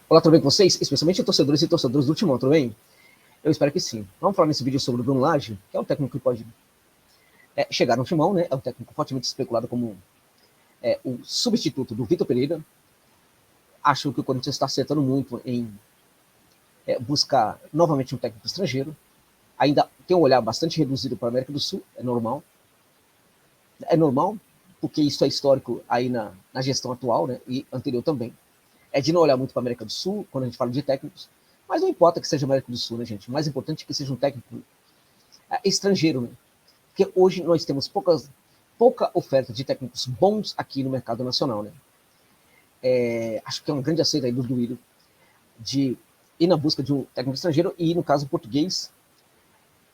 Olá, tudo bem com vocês? Especialmente torcedores e torcedores do Timão, tudo bem? Eu espero que sim. Vamos falar nesse vídeo sobre o Bruno Lage, que é um técnico que pode chegar no Timão, né? É um técnico fortemente especulado como o substituto do Vitor Pereira. Acho que o Corinthians está acertando muito em buscar novamente um técnico estrangeiro. Ainda tem um olhar bastante reduzido para a América do Sul, é normal. É normal, porque isso é histórico aí na gestão atual, né? E anterior também. É de não olhar muito para a América do Sul, quando a gente fala de técnicos. Mas não importa que seja América do Sul, né, gente? O mais importante é que seja um técnico estrangeiro, né? Porque hoje nós temos pouca oferta de técnicos bons aqui no mercado nacional, né? Acho que é um grande acerto aí do Duílio de ir na busca de um técnico estrangeiro e, no caso, português.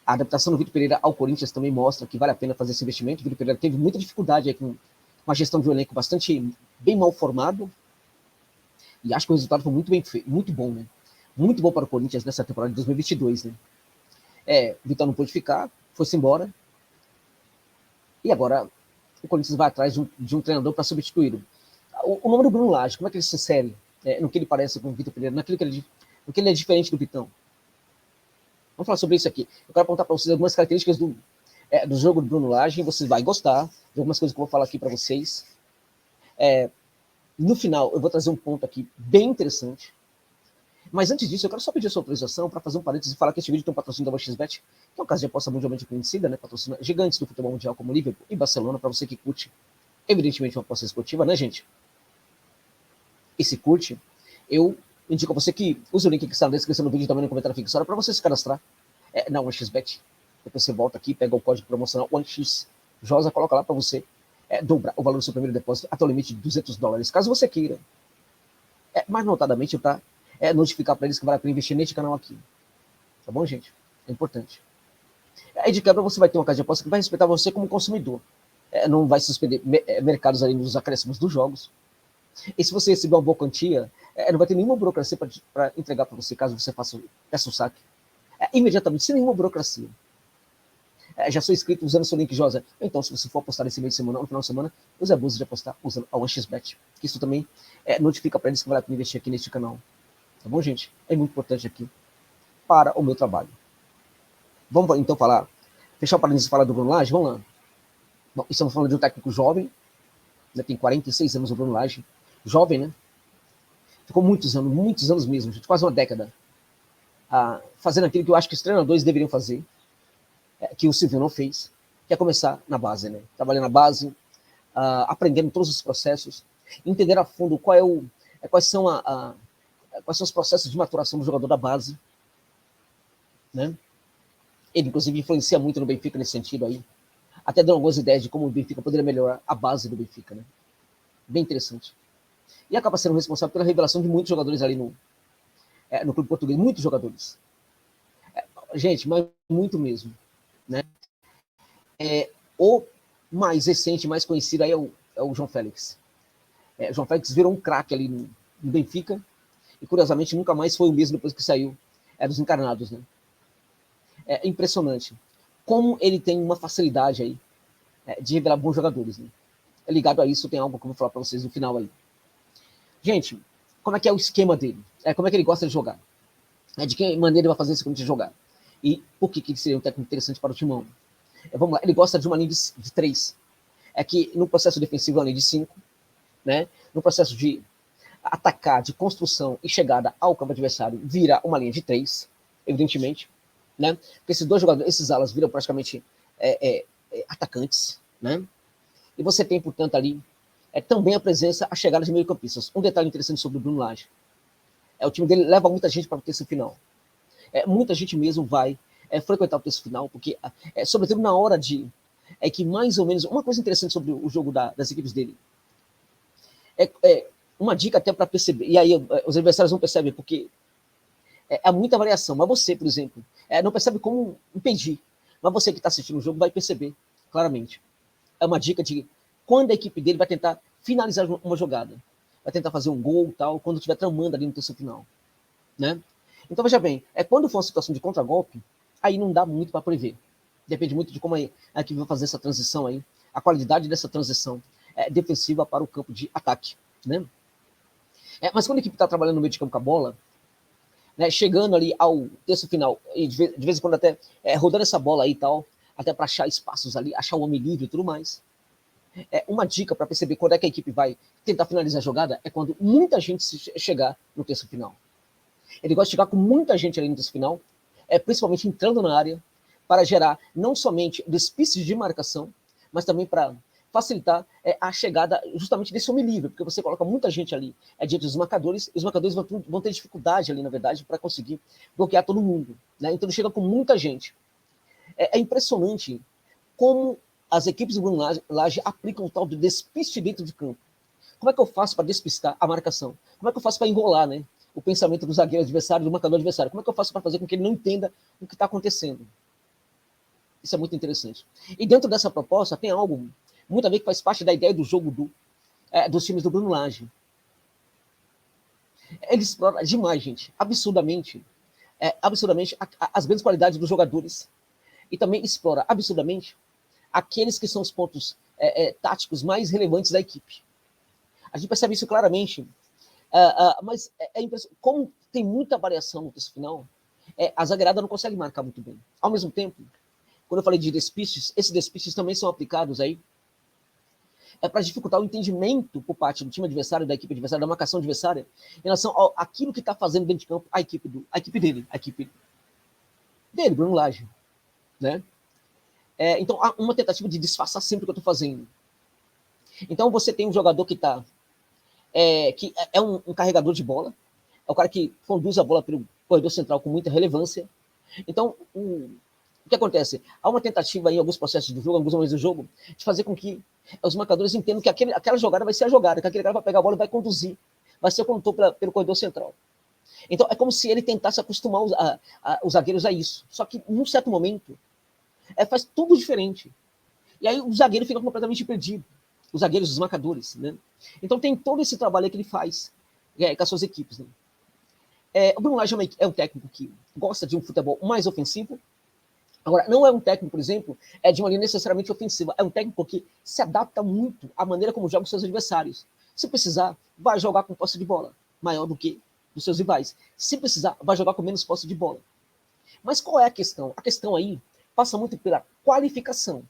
A adaptação do Vitor Pereira ao Corinthians também mostra que vale a pena fazer esse investimento. O Vitor Pereira teve muita dificuldade aí com uma gestão de um elenco bem mal formado, e acho que o resultado foi muito bem feito, muito bom, né? Muito bom para o Corinthians nessa temporada de 2022, né? O Vitor não pôde ficar, foi-se embora, e agora o Corinthians vai atrás de um treinador para substituí-lo. O nome do Bruno Lage, como é que ele se insere no que ele parece com o Vitor Pereira, no que ele é diferente do Vitão? Vamos falar sobre isso aqui. Eu quero apontar para vocês algumas características do jogo do Bruno Lage, e vocês vão gostar de algumas coisas que eu vou falar aqui para vocês. No final, eu vou trazer um ponto aqui bem interessante. Mas antes disso, eu quero só pedir a sua autorização para fazer um parênteses e falar que este vídeo tem um patrocínio da XBet, que é uma casa de aposta mundialmente conhecida, né? Patrocina gigantes do futebol mundial como Liverpool e Barcelona, para você que curte, evidentemente, uma aposta esportiva, né, gente? E se curte, eu indico a você que use o link que está na descrição do vídeo e também no comentário fixado para você se cadastrar na OneXBet. Depois você volta aqui, pega o código promocional OneXJosa, coloca lá para você dobrar o valor do seu primeiro depósito até o limite de $200, caso você queira. Mais notadamente, para notificar para eles que vale a pena investir neste canal aqui. Tá bom, gente? É importante. Aí de quebra você vai ter uma casa de aposta que vai respeitar você como consumidor. Não vai suspender mercados ali nos acréscimos dos jogos. E se você receber uma boa quantia, não vai ter nenhuma burocracia para entregar para você, caso você peça o saque. Imediatamente, sem nenhuma burocracia. Já sou inscrito usando o seu link, Josa. Então, se você for apostar esse meio de semana, no final de semana, use a abuso de apostar usando a OneXBet. Isso também notifica para eles que vale a pena investir aqui neste canal. Tá bom, gente? É muito importante aqui para o meu trabalho. Vamos então fechar o parênteses e falar do Bruno Lage? Vamos lá. Bom, estamos falando de um técnico jovem, né, tem 46 anos o Bruno Lage, jovem, né? Ficou muitos anos mesmo, gente, quase uma década, fazendo aquilo que eu acho que os treinadores deveriam fazer, que o Silvio não fez, que é começar na base, né? Trabalhando na base, aprendendo todos os processos, entender a fundo quais são os processos de maturação do jogador da base, né? Ele, inclusive, influencia muito no Benfica nesse sentido aí, até dando algumas ideias de como o Benfica poderia melhorar a base do Benfica, né? Bem interessante. E acaba sendo responsável pela revelação de muitos jogadores ali no clube português, muitos jogadores. Gente, mas muito mesmo, né? O mais recente, mais conhecido aí é o João Félix. João Félix virou um craque ali no Benfica, e curiosamente nunca mais foi o mesmo depois que saiu dos encarnados, né? É impressionante como ele tem uma facilidade aí de revelar bons jogadores, né? Ligado a isso, tem algo que eu vou falar para vocês no final aí. Gente, como é que é o esquema dele? Como é que ele gosta de jogar? De que maneira ele vai fazer esse time de jogar? E por que ele seria um técnico interessante para o Timão? Vamos lá, ele gosta de uma linha de 3. Que no processo defensivo é uma linha de 5, né? No processo de atacar, de construção e chegada ao campo adversário, vira uma linha de 3, evidentemente, né? Porque esses dois jogadores, esses alas viram praticamente atacantes, né? E você tem, portanto, ali também a presença, a chegada de meio-campistas. Um detalhe interessante sobre o Bruno Lage. O time dele leva muita gente para o terço final. Muita gente mesmo vai frequentar o terço final, porque, sobretudo na hora que mais ou menos... Uma coisa interessante sobre o jogo das equipes dele. Uma dica até para perceber, e aí os adversários não percebem, porque há muita variação. Mas você, por exemplo, não percebe como impedir. Mas você que está assistindo o jogo vai perceber claramente. É uma dica de quando a equipe dele vai tentar finalizar uma jogada. Vai tentar fazer um gol tal, quando estiver tramando ali no terço final, né? Então, veja bem, quando for uma situação de contragolpe, aí não dá muito para prever. Depende muito de como a equipe vai fazer essa transição aí, a qualidade dessa transição defensiva para o campo de ataque, né? Mas quando a equipe está trabalhando no meio de campo com a bola, né, chegando ali ao terço final, e de vez em quando até rodando essa bola aí e tal, até para achar espaços ali, achar o homem livre e tudo mais. Uma dica para perceber quando é que a equipe vai tentar finalizar a jogada é quando muita gente chegar no terço final. Ele gosta de chegar com muita gente ali no terço final, principalmente entrando na área, para gerar não somente despiste de marcação, mas também para facilitar a chegada justamente desse homem livre, porque você coloca muita gente ali diante dos marcadores, e os marcadores vão ter dificuldade ali, na verdade, para conseguir bloquear todo mundo. Né? Então ele chega com muita gente. É impressionante como as equipes do Bruno Lage aplicam o tal de despiste dentro de campo. Como é que eu faço para despistar a marcação? Como é que eu faço para enrolar, né, o pensamento do zagueiro adversário, do marcador adversário? Como é que eu faço para fazer com que ele não entenda o que está acontecendo? Isso é muito interessante. E dentro dessa proposta tem algo muito a ver que faz parte da ideia do jogo dos times do Bruno Lage. Ele explora demais, gente, absurdamente as grandes qualidades dos jogadores e também explora absurdamente aqueles que são os pontos táticos mais relevantes da equipe. A gente percebe isso claramente, mas é impressionante. Como tem muita variação no texto final, a zagueirada não consegue marcar muito bem. Ao mesmo tempo, quando eu falei de despistes, esses despistes também são aplicados aí para dificultar o entendimento por parte do time adversário, da equipe adversária, da marcação adversária, em relação àquilo que está fazendo dentro de campo a equipe dele, Bruno Lage. Né? Então, há uma tentativa de disfarçar sempre o que eu estou fazendo. Então, você tem um jogador que é um carregador de bola, é o cara que conduz a bola pelo corredor central com muita relevância. Então, o que acontece? Há uma tentativa em alguns processos do jogo, em alguns momentos do jogo, de fazer com que os marcadores entendam que aquela jogada vai ser a jogada, que aquele cara vai pegar a bola e vai conduzir, vai ser o condutor pelo corredor central. Então, é como se ele tentasse acostumar os zagueiros a isso. Só que, num certo momento, faz tudo diferente. E aí o zagueiro fica completamente perdido. Os zagueiros, os marcadores, né? Então tem todo esse trabalho que ele faz com as suas equipes. Né? O Bruno Lage é um técnico que gosta de um futebol mais ofensivo. Agora, não é um técnico, por exemplo, de uma linha necessariamente ofensiva. É um técnico que se adapta muito à maneira como joga os seus adversários. Se precisar, vai jogar com posse de bola maior do que dos seus rivais. Se precisar, vai jogar com menos posse de bola. Mas qual é a questão? A questão aí passa muito pela qualificação.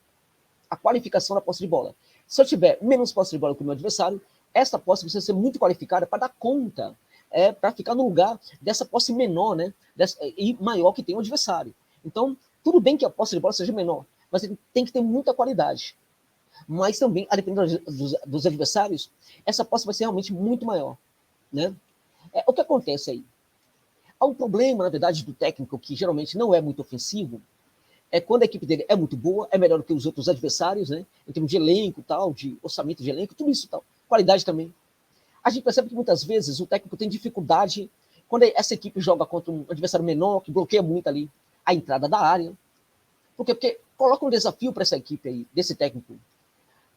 A qualificação da posse de bola. Se eu tiver menos posse de bola que o meu adversário, essa posse precisa ser muito qualificada para dar conta, para ficar no lugar dessa posse menor, né, e maior que tem o adversário. Então, tudo bem que a posse de bola seja menor, mas ele tem que ter muita qualidade. Mas também, a depender dos adversários, essa posse vai ser realmente muito maior. Né? O que acontece aí? Há um problema, na verdade, do técnico, que geralmente não é muito ofensivo, quando a equipe dele é muito boa, é melhor do que os outros adversários, né? Em termos de elenco, tal, de orçamento de elenco, tudo isso, tal, qualidade também. A gente percebe que muitas vezes o técnico tem dificuldade quando essa equipe joga contra um adversário menor, que bloqueia muito ali a entrada da área. Por quê? Porque coloca um desafio para essa equipe aí, desse técnico.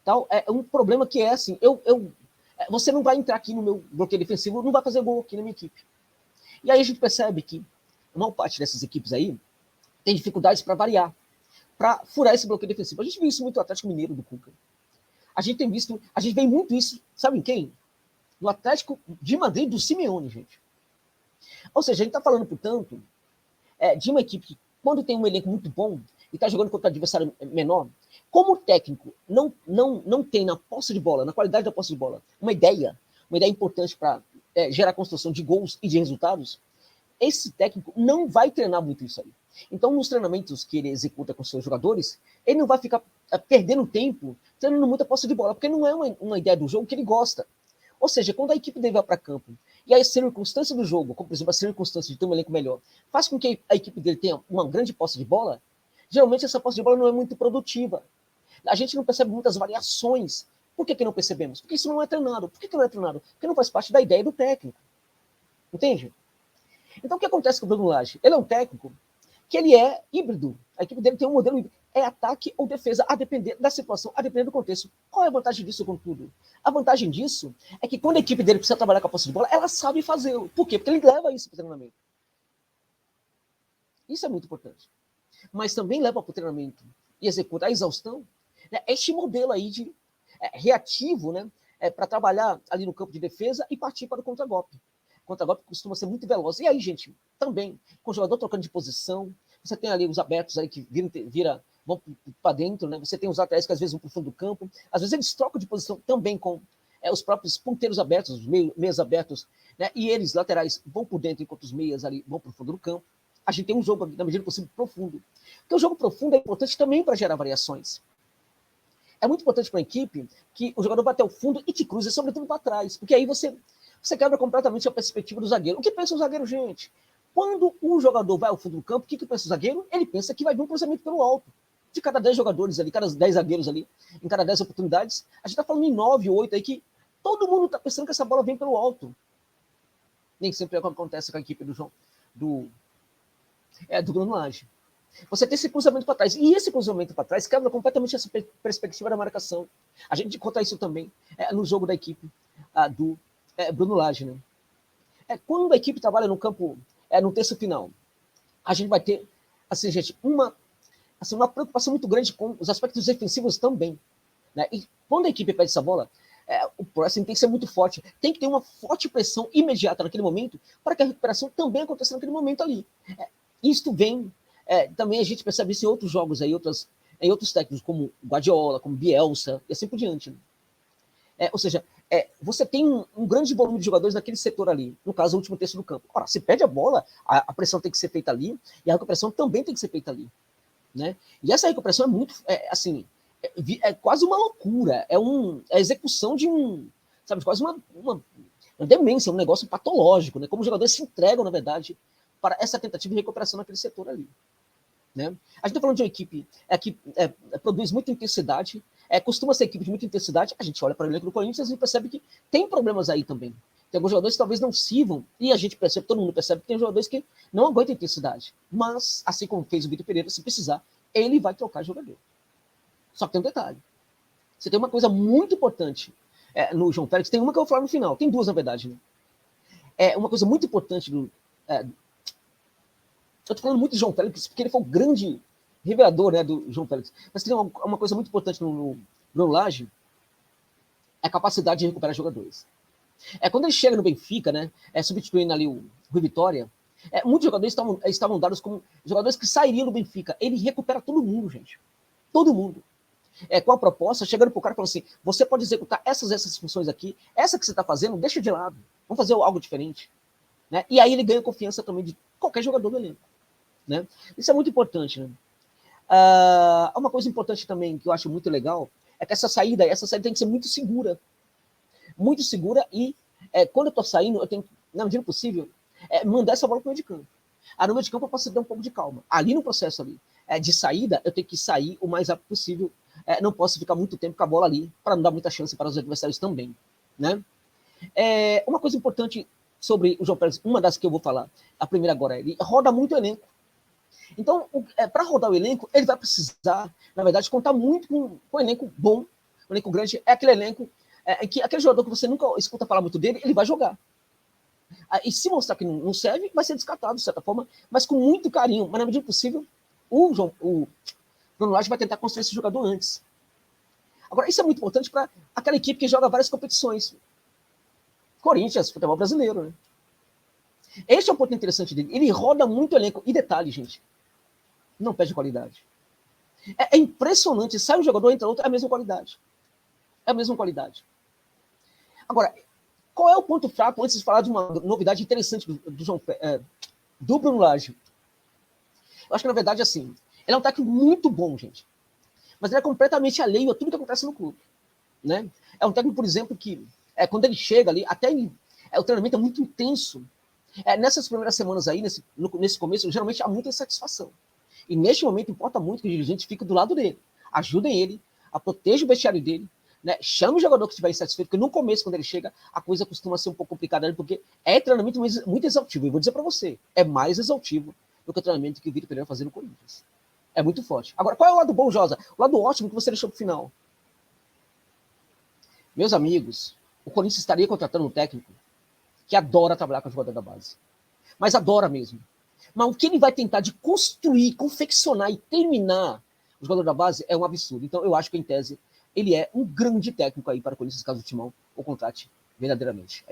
Tal, é um problema que é assim, você não vai entrar aqui no meu bloqueio defensivo, não vai fazer gol aqui na minha equipe. E aí a gente percebe que a maior parte dessas equipes aí tem dificuldades para variar, para furar esse bloqueio defensivo. A gente viu isso muito no Atlético Mineiro do Cuca. A gente vê muito isso, sabe em quem? No Atlético de Madrid do Simeone, gente. Ou seja, a gente está falando, portanto, de uma equipe que, quando tem um elenco muito bom e está jogando contra um adversário menor, como o técnico não tem na posse de bola, na qualidade da posse de bola, uma ideia importante para gerar construção de gols e de resultados, esse técnico não vai treinar muito isso aí. Então, nos treinamentos que ele executa com seus jogadores, ele não vai ficar perdendo tempo treinando muita posse de bola, porque não é uma ideia do jogo que ele gosta. Ou seja, quando a equipe dele vai para campo e a circunstância do jogo, como por exemplo a circunstância de ter um elenco melhor, faz com que a equipe dele tenha uma grande posse de bola, geralmente essa posse de bola não é muito produtiva. A gente não percebe muitas variações. Por que não percebemos? Porque isso não é treinado. Por que não é treinado? Porque não faz parte da ideia do técnico. Entende? Então, o que acontece com o Bruno Lage? Ele é um técnico que ele é híbrido. A equipe dele tem um modelo híbrido. É ataque ou defesa, a depender da situação, a depender do contexto. Qual é a vantagem disso, contudo? A vantagem disso é que quando a equipe dele precisa trabalhar com a posse de bola, ela sabe fazê-lo. Por quê? Porque ele leva isso para o treinamento. Isso é muito importante. Mas também leva para o treinamento e executa a exaustão, né, este modelo aí de reativo, né, para trabalhar ali no campo de defesa e partir para o contragolpe. O contragolpe costuma ser muito veloz. E aí, gente, também, com o jogador trocando de posição, você tem ali os abertos aí que vão para dentro, né? Você tem os laterais que às vezes vão para o fundo do campo. Às vezes eles trocam de posição também com os próprios ponteiros abertos, os meias abertos, né? E eles, laterais, vão por dentro enquanto os meias ali vão para o fundo do campo. A gente tem um jogo, na medida do possível, profundo. Porque o jogo profundo é importante também para gerar variações. É muito importante para a equipe que o jogador vá até o fundo e te cruze, sobretudo para trás. Porque aí você quebra completamente a perspectiva do zagueiro. O que pensa o zagueiro, gente? Quando o jogador vai ao fundo do campo, o que pensa o zagueiro? Ele pensa que vai vir um cruzamento pelo alto. De cada 10 jogadores ali, cada 10 zagueiros ali, em cada 10 oportunidades, a gente está falando em 9, 8 aí que todo mundo está pensando que essa bola vem pelo alto. Nem sempre é o que acontece com a equipe do Bruno Lage. Você tem esse cruzamento para trás. E esse cruzamento para trás quebra completamente essa perspectiva da marcação. A gente conta isso também no jogo da equipe do Bruno Lage. Né? Quando a equipe trabalha no campo, no terço final, a gente vai ter, assim, gente, uma preocupação muito grande com os aspectos defensivos também. Né? E quando a equipe perde essa bola, o pressing tem que ser muito forte. Tem que ter uma forte pressão imediata naquele momento para que a recuperação também aconteça naquele momento ali. Isto vem... também a gente percebe isso em outros jogos, aí, em outros técnicos, como Guardiola, como Bielsa, e assim por diante. Né? Ou seja, você tem um grande volume de jogadores naquele setor ali, no caso, o último terço do campo. Ora, se perde a bola, a pressão tem que ser feita ali, e a recuperação também tem que ser feita ali. Né? E essa recuperação é muito, assim, quase uma loucura, a execução de sabe, quase uma demência, um negócio patológico, né? Como os jogadores se entregam, na verdade, para essa tentativa de recuperação naquele setor ali. Né? A gente está falando de uma equipe que produz muita intensidade, costuma ser equipe de muita intensidade. A gente olha para o elenco do Corinthians e percebe que tem problemas aí também. Tem alguns jogadores que talvez não sirvam, e a gente percebe, todo mundo percebe que tem jogadores que não aguentam intensidade. Mas, assim como fez o Vitor Pereira, se precisar, ele vai trocar jogador. Só que tem um detalhe. Você tem uma coisa muito importante no João Félix, tem uma que eu vou falar no final, tem duas, na verdade. Né? Uma coisa muito importante eu estou falando muito de João Félix, porque ele foi o grande revelador, né, do João Félix. Mas tem uma coisa muito importante no Lage, é a capacidade de recuperar jogadores. Quando ele chega no Benfica, né, substituindo ali o Rui Vitória, muitos jogadores estavam dados como jogadores que sairiam do Benfica. Ele recupera todo mundo, gente. Todo mundo. Com a proposta, chegando pro cara e falando assim, você pode executar essas funções aqui, essa que você está fazendo, deixa de lado. Vamos fazer algo diferente. Né? E aí ele ganha confiança também de qualquer jogador do elenco. Né? Isso é muito importante. Né? Uma coisa importante também que eu acho muito legal é que essa saída tem que ser muito segura. Muito segura e quando eu estou saindo, eu tenho, na medida possível, mandar essa bola para o meio de campo. No meio de campo eu posso ter um pouco de calma. Ali no processo ali, de saída, eu tenho que sair o mais rápido possível. Não posso ficar muito tempo com a bola ali para não dar muita chance para os adversários também. Né? Uma coisa importante sobre o João Félix, uma das que eu vou falar, a primeira agora, ele roda muito o elenco. Então, para rodar o elenco, ele vai precisar, na verdade, contar muito com um elenco bom, um elenco grande. É aquele elenco que aquele jogador que você nunca escuta falar muito dele, ele vai jogar. E se mostrar que não serve, vai ser descartado, de certa forma, mas com muito carinho. Mas, na medida possível, o Bruno Lage vai tentar construir esse jogador antes. Agora, isso é muito importante para aquela equipe que joga várias competições. Corinthians, futebol brasileiro, né? Esse é o ponto interessante dele. Ele roda muito o elenco. E detalhe, gente, não perde qualidade. É impressionante. Sai um jogador, entra outro, é a mesma qualidade. É a mesma qualidade. Agora, qual é o ponto fraco, antes de falar de uma novidade interessante do Bruno Lage? Eu acho que, na verdade, assim, ele é um técnico muito bom, gente. Mas ele é completamente alheio a tudo que acontece no clube. Né? É um técnico, por exemplo, que quando ele chega ali, até o treinamento é muito intenso. Nessas primeiras semanas aí, nesse começo, geralmente há muita insatisfação. E neste momento importa muito que o dirigente fique do lado dele. Ajudem ele, proteja o vestiário dele, né? Chame o jogador que estiver insatisfeito, porque no começo, quando ele chega, a coisa costuma ser um pouco complicada, porque é treinamento muito exaustivo. E vou dizer para você, é mais exaustivo do que o treinamento que o Vitor Pereira fazia no Corinthians. É muito forte. Agora, qual é o lado bom, Josa? O lado ótimo que você deixou pro final. Meus amigos, o Corinthians estaria contratando um técnico que adora trabalhar com o jogador da base. Mas adora mesmo. Mas o que ele vai tentar de construir, confeccionar e terminar o jogador da base é um absurdo. Então, eu acho que, em tese, ele é um grande técnico aí para o Corinthians, caso do Timão, ou contrate verdadeiramente.